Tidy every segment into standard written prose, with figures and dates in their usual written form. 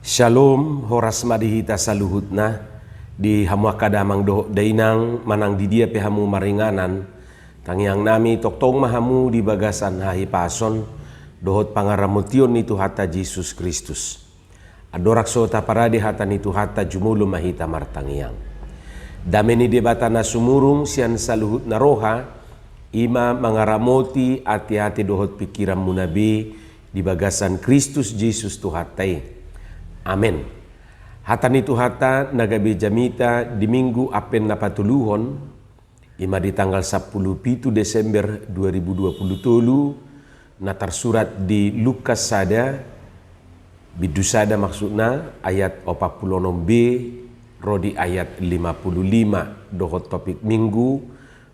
Shalom, horas madihita saluhutna di hamu kadamang do dainang manang di dia pe hamu maringanan tangyang nami toktong mahamu di bagasan hahi pason dohot pangaramution itu hata Yesus Kristus. Adorak sota parade hata nitu hata jumulu mahita martangyang. Dameni debata na sumurung sian saluhut na roha ima mangaramoti ati-ati dohot pikiran munabi di bagasan Kristus Yesus tuhatai. Amin. Hata nitu hata nagabe jamita di minggu apen na patuluhon ima di tanggal 10 Desember 2023 na tersurat di Lukas sada bidusada maksudna ayat 46b rodi ayat 55 dohot topik minggu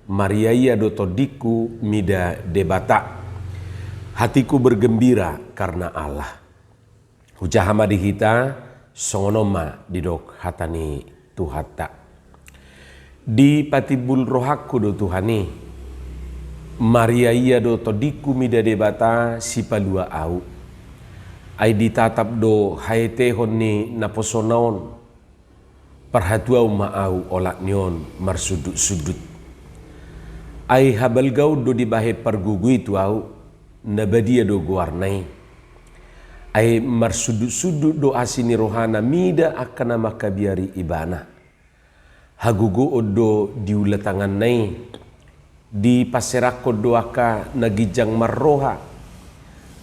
Mariaya dotodiku mida debata. Hatiku bergembira karena Allah. Hujahama di hita songonoma didok hatani tuhata. Di patibul rohaku do Tuhani Maria iya do todiku mida debata sipalua au. Ai ditatap do haetehon ni naposonaon perhatuau maau olak nyon marsudut-sudut. Ai habal gau do dibahe pergugui tu au nabadia do guarnai. Ai marsudut-sudut do asini rohana mida akan makabiari ibana. Hagugo odo diulatangan nai di paserako doaka nagijang marroha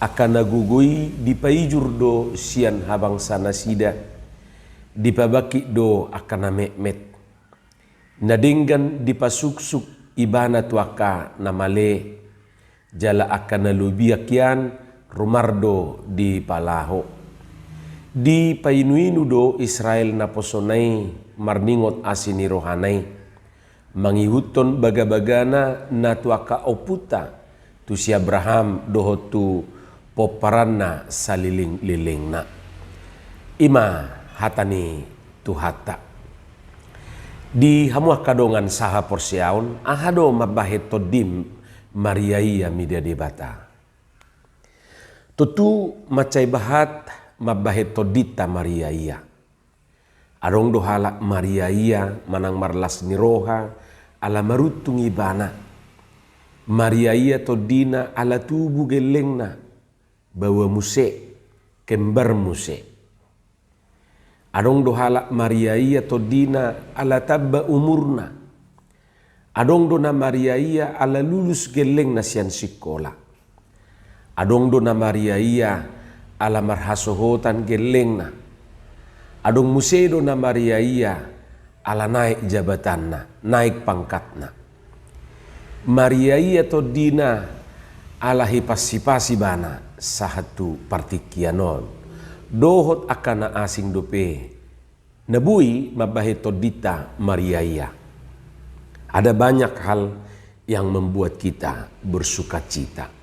akan nagugui di paijur do sian habang sana sida di pabaki do akan namekmet nadinggan di pasuksuk ibana tuaka namale jala akan nalubiakyan rumardo di palaho di painuinu do Israel naposonai marningot asini rohanai mangihuton baga-bagana natuaka oputa tu si Abraham dohotu poparanna saliling-lilingna ima hatani tuhata di hamuah kadongan saha porsiaun ahado mabahet todim Mariaya media debata. Tutu macai bahat mabahet todita Mariaya. Arong dohala Mariaya manang marlas niroha ala marutung ibana. Mariaya todina ala tubu gelengna bawa muse kembar muse. Arong dohala Mariaya todina ala tabba umurna. Adong dona Mariaya ala lulus gelengna sian sikola. Adong dona Mariaya ala marhasohotan gelengna. Adong musedo na Mariaya ala naik jabatanna, naik pangkatna. Mariaya todina ala hipasi-pasi bana sahatu partikianon. Dohot akana asing dope. Nabui mabahe todita Mariaya. Ada banyak hal yang membuat kita bersuka cita.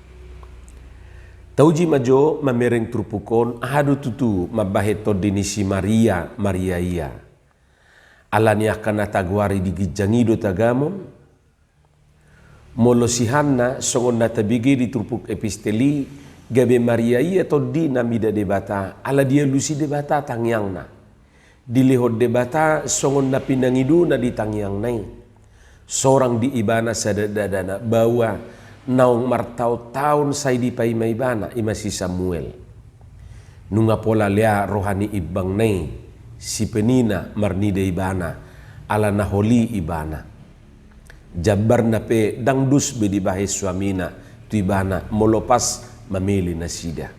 Tauji majo mamereng trupukon ahadu tutu mabaheto dinisi Mariaya. Alani akan natagwari di gijangido tagamon. Molosihanna songon natabigi di trupuk episteli gabe Mariaya to di namida debata ala dia lusi debata tangyangna. Dilehot debata songon napinangidu na di tangyang nai. Sorang di ibana sadadadana bawa naung martau tahun say di pay may bana ima si Samuel. Nunga pola lea rohani ibang nay si penina marnida ibana ala naholi ibana. Jabar na pe dangdus be di bahe suamina tu ibana molopas mamili na sida.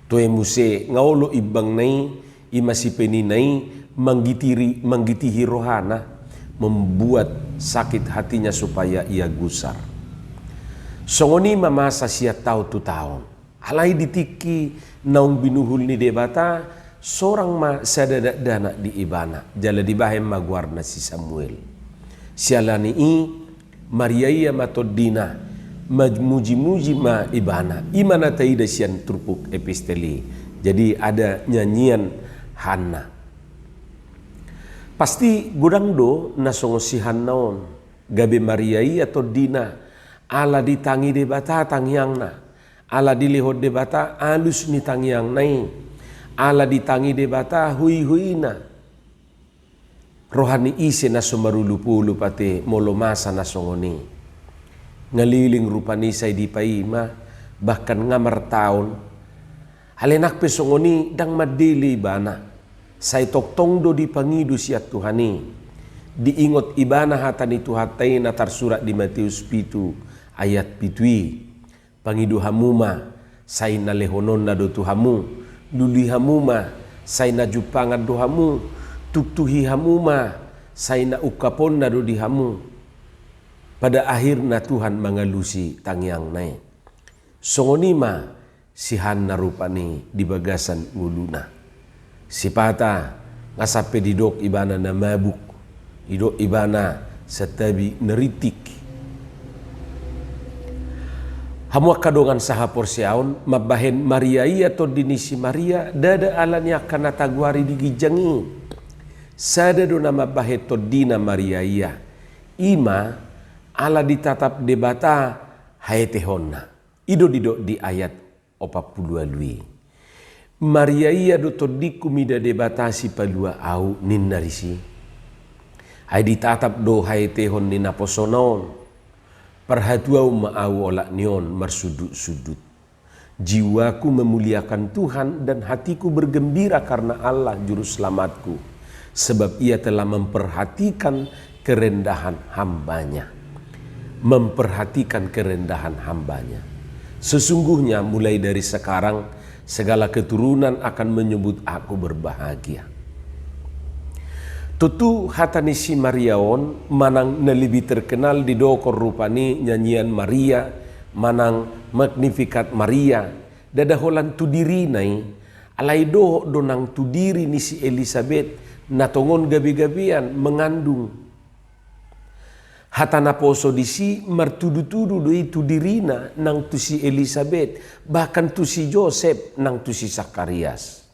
Tuwe muse ngaulo ibang nay ima si peninay manggitihi rohana membuat sakit hatinya supaya ia gusar. Songoni mamasa siya tau tu taon. Alai ditiki naung binuhul ni debata sorang ma sadadadana di ibana. Jala dibahem maguarna si Samuel. Sialani i Mariaya matodina muji-muji ma ibana. Imana taida siyan trupuk episteli. Jadi ada nyanyian Hana. Pasti gudang do nasongosihan naon. Gabe Mariaya todina ala ditangi debata tangyangna. Ala dilihot debata alus ni tangyang nai. ala ditangi debata hui-huina. Rohani ise na sumarulu-pulu pati molo masa na songoni. Ngaliling rupani say di paima, bahkan ngamar taon. Halenak pe songoni dang madili bana. Say toktong do di pangidu siat Tuhani. Diingot ibana hatani tuhatai na tarsurat di Matius 7 ayat 7. Pangidu hamuma say na lehonon na do tuhamu. Luli hamuma say na jupangan do hamu. Tuktuhi hamuma say na ukapon na do di hamu. Pada akhir na Tuhan mangalusi tangyang nai. Songonima sihan na rupani di bagasan uluna. Sipata ngasape didok ibana na mabuk. Didok ibana setabi neritik. Hamua kadongan sahapor siaon mabahen Maria iya to dinisi Maria dada alanya kana taguari digijangi. Sada do nama baheto dina Maria iya. Ima ala ditatap debata haetehonna. Ido dido di ayat 42 lui. Maria iya do todiku mida debata si palua au ninarisi. Hai ditatap do haetehon nina posonon. Perhatuau maau olak nion marsudut-sudut. Jiwaku memuliakan Tuhan dan hatiku bergembira karena Allah juru selamatku. Sebab ia telah memperhatikan kerendahan hambanya. Memperhatikan kerendahan hambanya. Sesungguhnya mulai dari sekarang segala keturunan akan menyebut aku berbahagia. Tutu hatani si Mariaon manang na lebih terkenal di dokor rupani nyanyian Maria, manang Magnificat Maria, dadaholan tudiri nai, alai do donang tudiri ni si Elizabeth, natongon gabi-gabian mengandung. Hatana poso disi martudu-tudu do itu dirina nang tu si Elizabeth, bahkan tu si Joseph nang tu si Zakarias.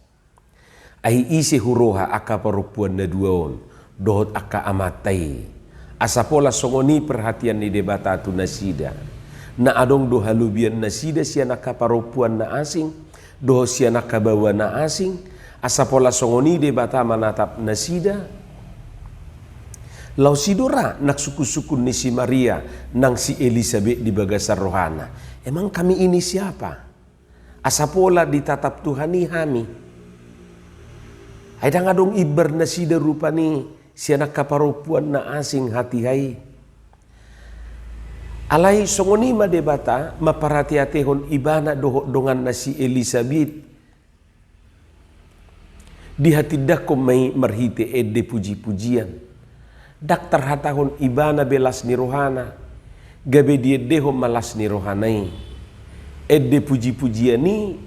Ai isi huroha aka parupuan na duaon, dohot aka amatai. Asapola songoni perhatian ni debata tu nasida. Na adong do halubian nasida siya nakaparupuan na asing, doho siya nakabawa na asing. Asapola songoni debata manatap nasida. Lau sidora nak suku-sukun ni si Maria nang si Elizabeth di bagasar rohana. Emang kami ini siapa? Asapola ditatap Tuhani hami. Ay dangadong ibar nasida rupani siya nakaparupuan na asing hati hai. Alai songoni ma debata maparati-atehon ibana dongan na si Elizabeth. Di hati dako may marhite ede puji-pujian. Daktar hatahon ibana belas ni rohana. Gabe die deho malas ni rohanai. Ede puji-pujian ni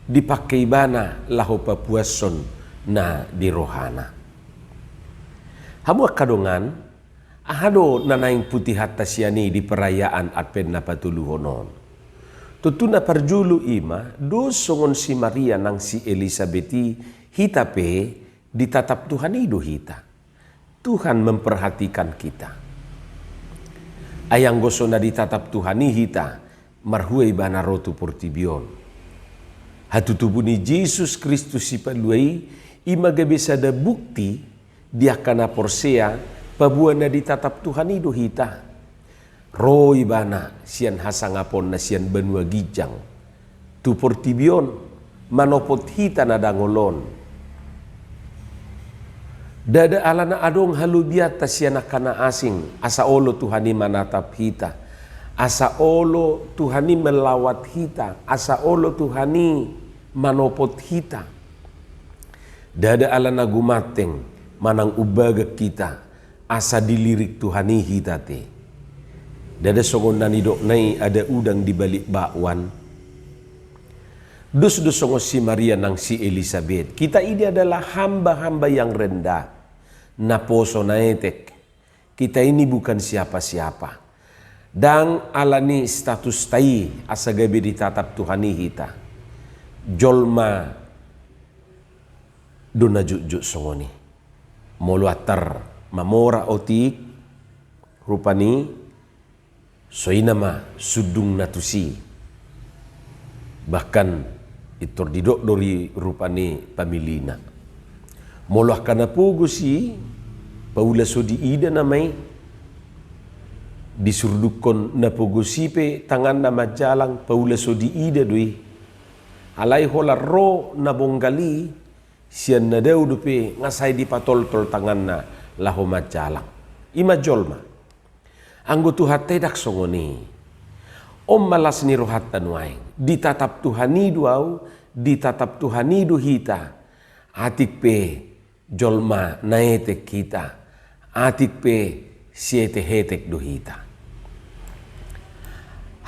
dipakai ibana laho papuason na di rohana. Hamua kadongan ahado nanaing putih hatasiani di perayaan Advent na patuluhonon. Tutuna parjulu ima do songon si Maria nang si Elizabeth hita pe ditatap Tuhan ido hita. Tuhan memperhatikan kita. Ayang gosona ditatap Tuhan hita marhuai bana rotu portibion. Hatutubuni Yesus Kristus si paluai ima gabisa da bukti dia kana porsea pabuana ditatap Tuhan ido hita. Roi bana sian hasangapon na sian benua gijang. Tu portibion manopot hita na dangolon. Dada alana adong halubiata siya kana asing. Asa olo Tuhani manatap hita. Asa olo Tuhani melawat hita. Asa olo Tuhani manopot hita. Dada alana gumateng manang ubaga kita. Asa dilirik Tuhani hita te. Dada songon nanidok nai ada udang di balik bakwan. Dus-dus songo si Maria nang si Elizabeth. Kita ini adalah hamba-hamba yang rendah. Naposo naetek. Kita ini bukan siapa-siapa. Dan alani status tai asa gabi ditatap Tuhani hita. Jolma dona juk songoni. Moluatar mamora otik rupani soinama sudung natusi. Bahkan Itor didok dori rupani pamilina. Molah kana pugu si paula sodi ida namai disurdukon na pugu sipe tangan na majalang paula sodi ida doi. Alai hola ro na bonggali sian na deu dupe ngasai di patol-tol tangan na laho majalang. Ima jolma. Anggo tuhat tedak songoni. Om malas ni rohat tanuai. Ditatap Tuhani duau, ditatap Tuhani du hita. Atik pe jolma naetek kita. Atik pe siete hetek du hita.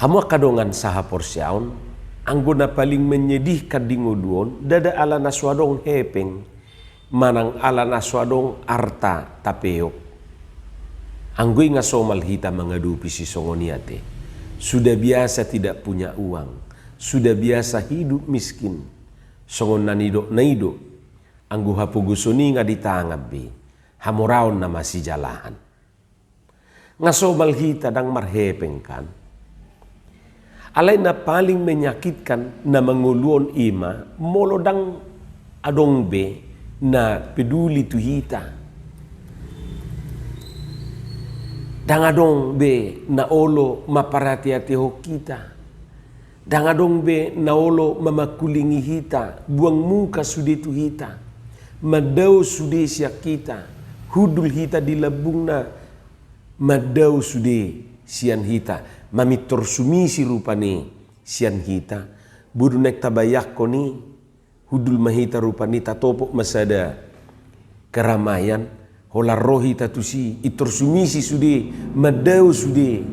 Hamua kadongan saha porsiaon. Anggo na paling menyedihkan di nguduon. Dada ala naswadong hepeng. Manang ala naswadong arta tapeok. Anggoy nga somal hita mengadupi si songoniate. Sudah biasa tidak punya uang. Sudah biasa hidup miskin. Songon nanido naido. Anggo hapugusuni nga ditanggabi. Hamuraon na masih jalahan. Nga somal hita dang marhepeng kan. Alay na paling menyakitkan na menguluon ima. Molo dang adong be na peduli tu hita. Dangadong be na olo maparati-hati ho kita. Dangadong be na olo mamakulingi hita. Buang muka sudi tu hita. Madau sudi siya kita. Hudul hita di labung na. Madau sudi siyan hita. Mamitor sumisi rupani siyan hita. Budu nek tabayak ko ni. Hudul mahita rupani tatopok masada keramaian. Hola rohi tatusi itor sumisi sude madau sude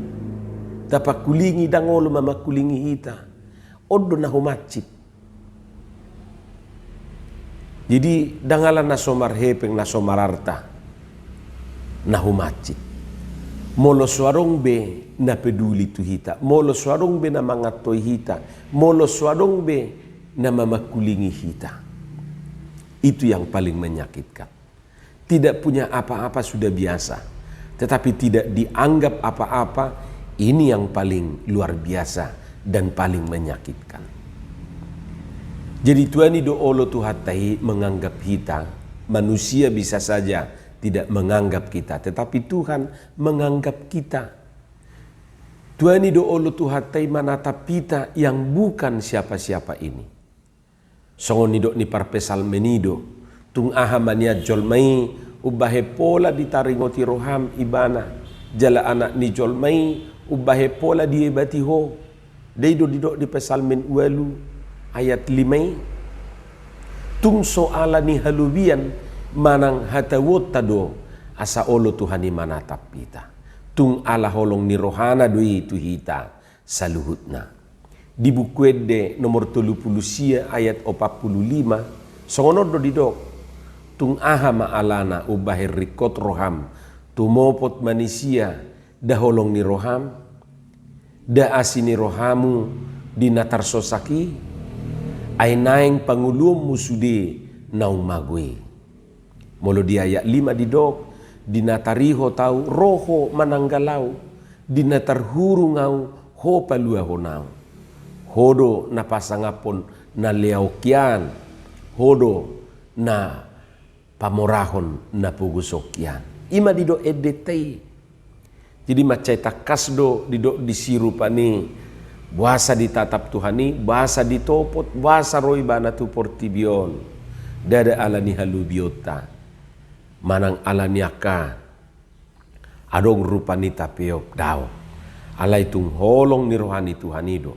tapak kulingi dangolo mama kulingi hita odo na humacit. Jadi dangala na somar hepeng na somararta na humacit. Molo swarong be na peduli tu hita, molo swarong be na mangatoy hita, molo swarong be na mama kulingi hita. Itu yang paling menyakitkan. Tidak punya apa-apa sudah biasa. Tetapi tidak dianggap apa-apa. Ini yang paling luar biasa dan paling menyakitkan. Jadi Tuhan do olo tuhatai menganggap kita. Manusia bisa saja tidak menganggap kita. Tetapi Tuhan menganggap kita. Tuhan do olo tuhatai manatap kita yang bukan siapa-siapa ini. Songon nido ni parpesal menido. Tung ahamania jolmai ubahe pola ditaringoti roham ibana jala anak ni jolmai ubahe pola diebati ho deido didok di pesalmen uelu ayat 5 tung soala ni halubian manang hatawot tado asa olo Tuhani manatap kita tung ala holong ni rohana doi tu hita saluhutna di buku ede nomor 30 ayat 45 songonodo didok tung aha maalana ubahir rikot roham tumopot manusia daholong ni roham da asini rohamu dinatar sosaki ay naeng pangulum musude naung magwe molo di ayat 5 didok dinatariho tau roho mananggalau dinatar huru ngau ho palua honau hodo na pasangapon na leaukian hodo na pamorahon na pugusokyan. Ima dido edetei. Jadi macai takasdo dido disirupani. Buasa ditatap Tuhani, bahasa ditopot, bahasa roi bana tu portibion. Dada alani halubiota. Manang alaniaka. Adong rupani tapeok dao. Alai tung holong ni rohani Tuhani do.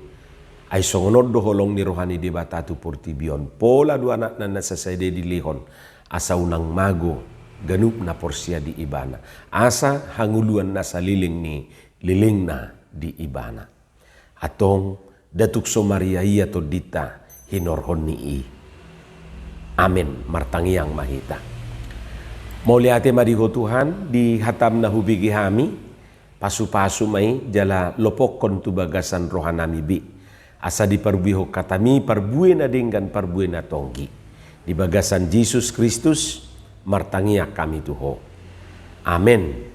Ay songonod do holong ni rohani di batatu portibion. Pola dua anak na nasasayde di lihon. Asa unang mago ganup na porsia di ibana. Asa hanguluan na sa liling ni liling na di ibana. Atong datuk so Maria iya to dita hinorhon ni i. Amin martangiang mahita. Mau lihat marigo Tuhan di hatam na hubigi hami pasu-pasu mai jala lopokon tu bagasan rohanami bi. Asa di parbuiho katami parbue na dinggan parbue na tonggi. Di bagasan Yesus Kristus martangia kami tuho. Amin.